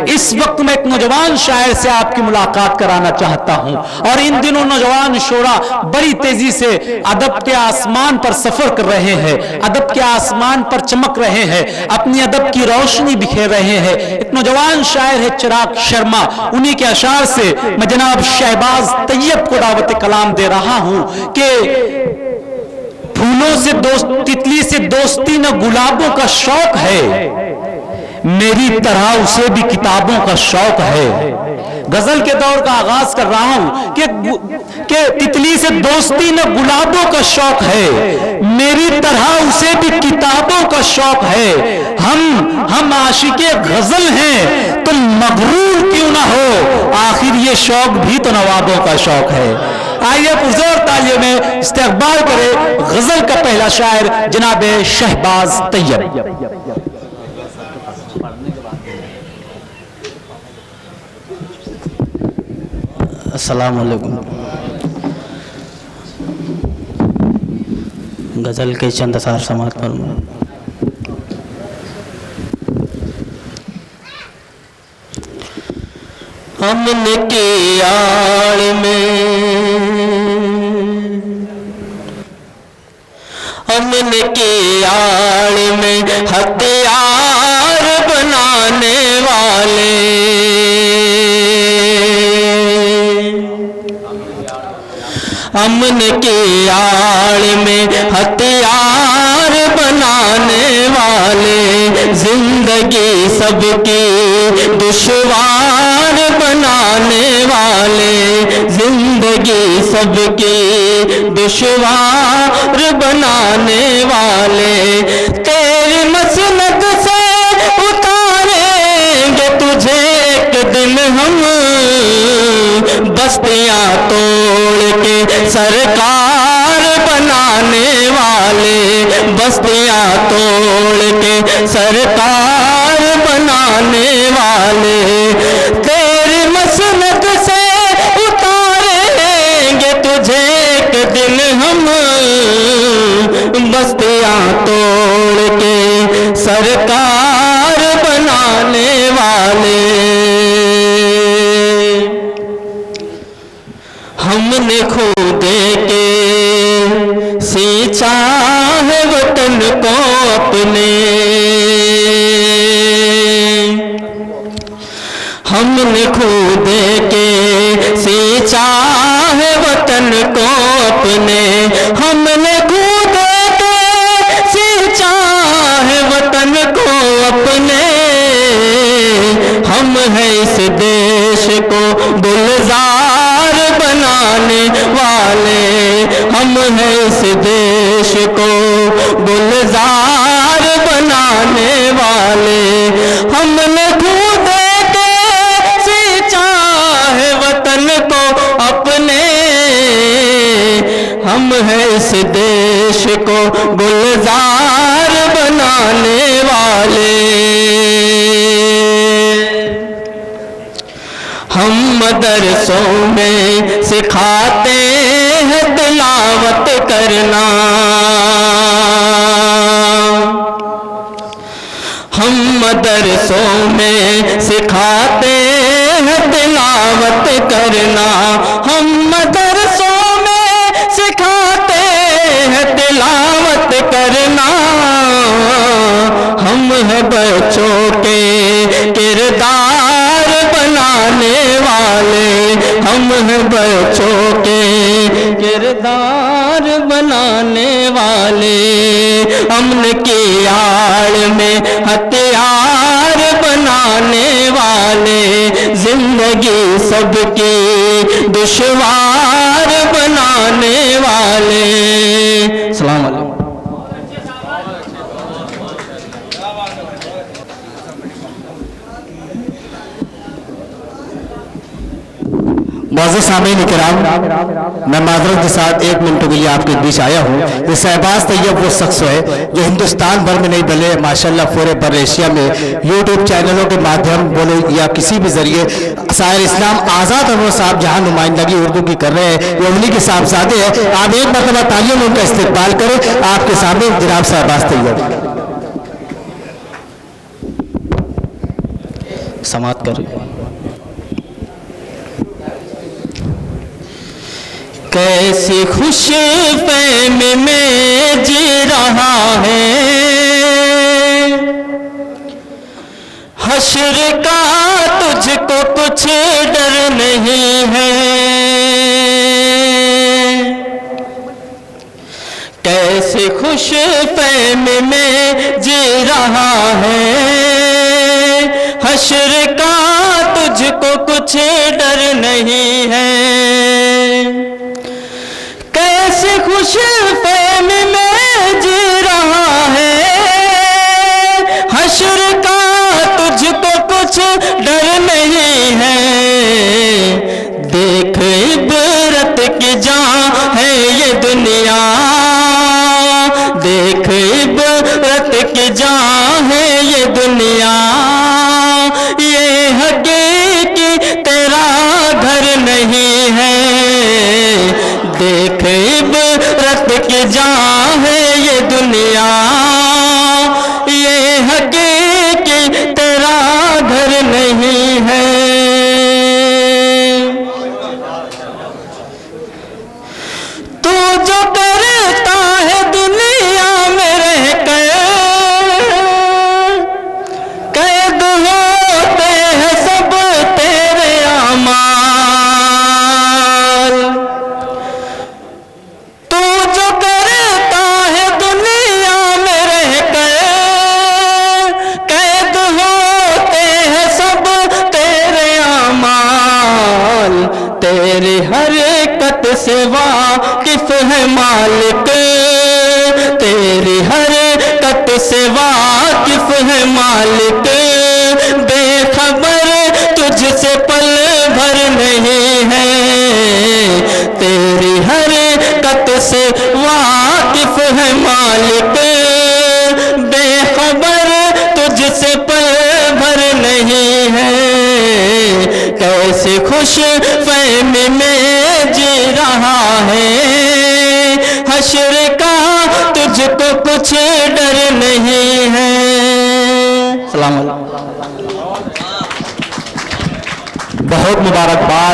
इस वक्त मैं एक नौजवान शायर से आपकी मुलाकात कराना चाहता हूं। और इन दिनों नौजवान शोरा बड़ी तेजी से अदब के आसमान पर सफर कर रहे हैं, अदब के आसमान पर चमक रहे हैं, अपनी अदब की रोशनी बिखेर रहे हैं। एक नौजवान शायर है चिराग शर्मा, उन्हीं के अशार से मैं जनाब शहबाज तैयब को दावत कलाम दे रहा हूं कि फूलों से तितली से दोस्ती न गुलाबों का शौक है, मेरी तरह उसे भी किताबों का शौक है। गजल के दौर का आगाज कर रहा हूं कि तितली से दोस्ती न गुलाबों का शौक है, मेरी तरह उसे भी किताबों का शौक है। हम आशिके गजल हैं, तुम मगरूर क्यों ना हो, आखिर ये शौक भी तो नवाबों का शौक है। आइए पुरजोर तालियों में इस्तकबाल करें गजल का पहला शायर जनाब शहबाज तैयब। अस्सलाम वालेकुम। गजल के चंद असार समात पर हमने की आड़ में, हमने की आड़ में हथियार बनाने वाले, अमन की आड़ में हथियार बनाने वाले, जिंदगी सबकी दुश्वार बनाने वाले, जिंदगी सबकी दुश्वार बनाने वाले, तेरी मसनद से उतारेंगे तुझे एक दिन हम, बस्तियां तोड़ के सरकार बनाने वाले, बस्तियां तोड़ के सरकार बनाने वाले, तेरी मसनद से उतारेंगे तुझे एक दिन हम, बस्तियां तोड़ के सरकार बनाने वाले। हमने खुद के सींचा है वतन को अपने, हमने खुद के सींचा है वतन को अपने, हमने खुद के सींचा है वतन को अपने, हम हैं इस देश को गुलजार बनाने वाले, हम हैं इस देश को गुलजार बनाने वाले, हमने खुद के सींचा है वतन को अपने, हम हैं इस देश को गुलजार बनाने वाले। हम मदरसों में सिखाते हैं तिलावत करना, हम मदरसों में सिखाते हैं तिलावत करना, हम मदरसों में सिखाते हैं तिलावत करना, हम हैं बच्चों के किरदार बनाने वाले, हम हैं बच्चों के किरदार बनाने वाले, अमन की आड़ में हथियार बनाने वाले, जिंदगी सबकी दुश्वार बनाने वाले। सलाम अलैकुम। मुअज़्ज़िज़ सामीन किराम, मैं माज़रत के साथ 1 मिनट के लिए आपके बीच आया हूँ। ये शहबाज तैयब वो शख्स है जो हिंदुस्तान भर में नहीं बल्कि माशाल्लाह पूरे बर एशिया में यूट्यूब चैनलों के माध्यम बोले या किसी भी जरिए शायर इस्लाम आज़ाद अनवर साहब जहाँ नुमाइंदगी उर्दू की कर रहे हैं, ये उन्हीं के साहबजादे हैं। आप एक मरतबा तालियों में उनका इस्तेक़बाल करें। आपके सामने जनाब शहबाज तैयब। समाप्त करें। कैसी खुश फहमी में जी रहा है, हश्र का तुझको कुछ डर नहीं है। कैसी खुश फहमी में जी रहा है, हश्र का तुझको कुछ डर नहीं है। कैसे खुश फहमी में जी रहा है, हश्र का तुझको कुछ डर नहीं है। देख इबरत की जान है ये दुनिया, देख इबरत की जान है ये दुनिया। ये हकीकी तेरा घर नहीं है, देख इबरत की जान है ये दुनिया। ये हकीकी तेरा घर नहीं है। तू जो करता है दुनिया में रह कर, कैद होते हैं सब तेरे अमाल। तू जो करता है दुनिया में रह कर, कैद होते हैं सब तेरे अमाल। तेरी हरकत से वाकिफ है मालिक, तेरी हरकत से वाकिफ है मालिक। बेखबर तुझसे पल भर नहीं है, तेरी हरकत से वाकिफ है मालिक। बेखबर तुझसे पल भर नहीं है। कैसे खुश फहमी में जी रहा है, हश्र का तुझको कुछ डर नहीं है। सलाम अलैकुम। बहुत मुबारकबाद।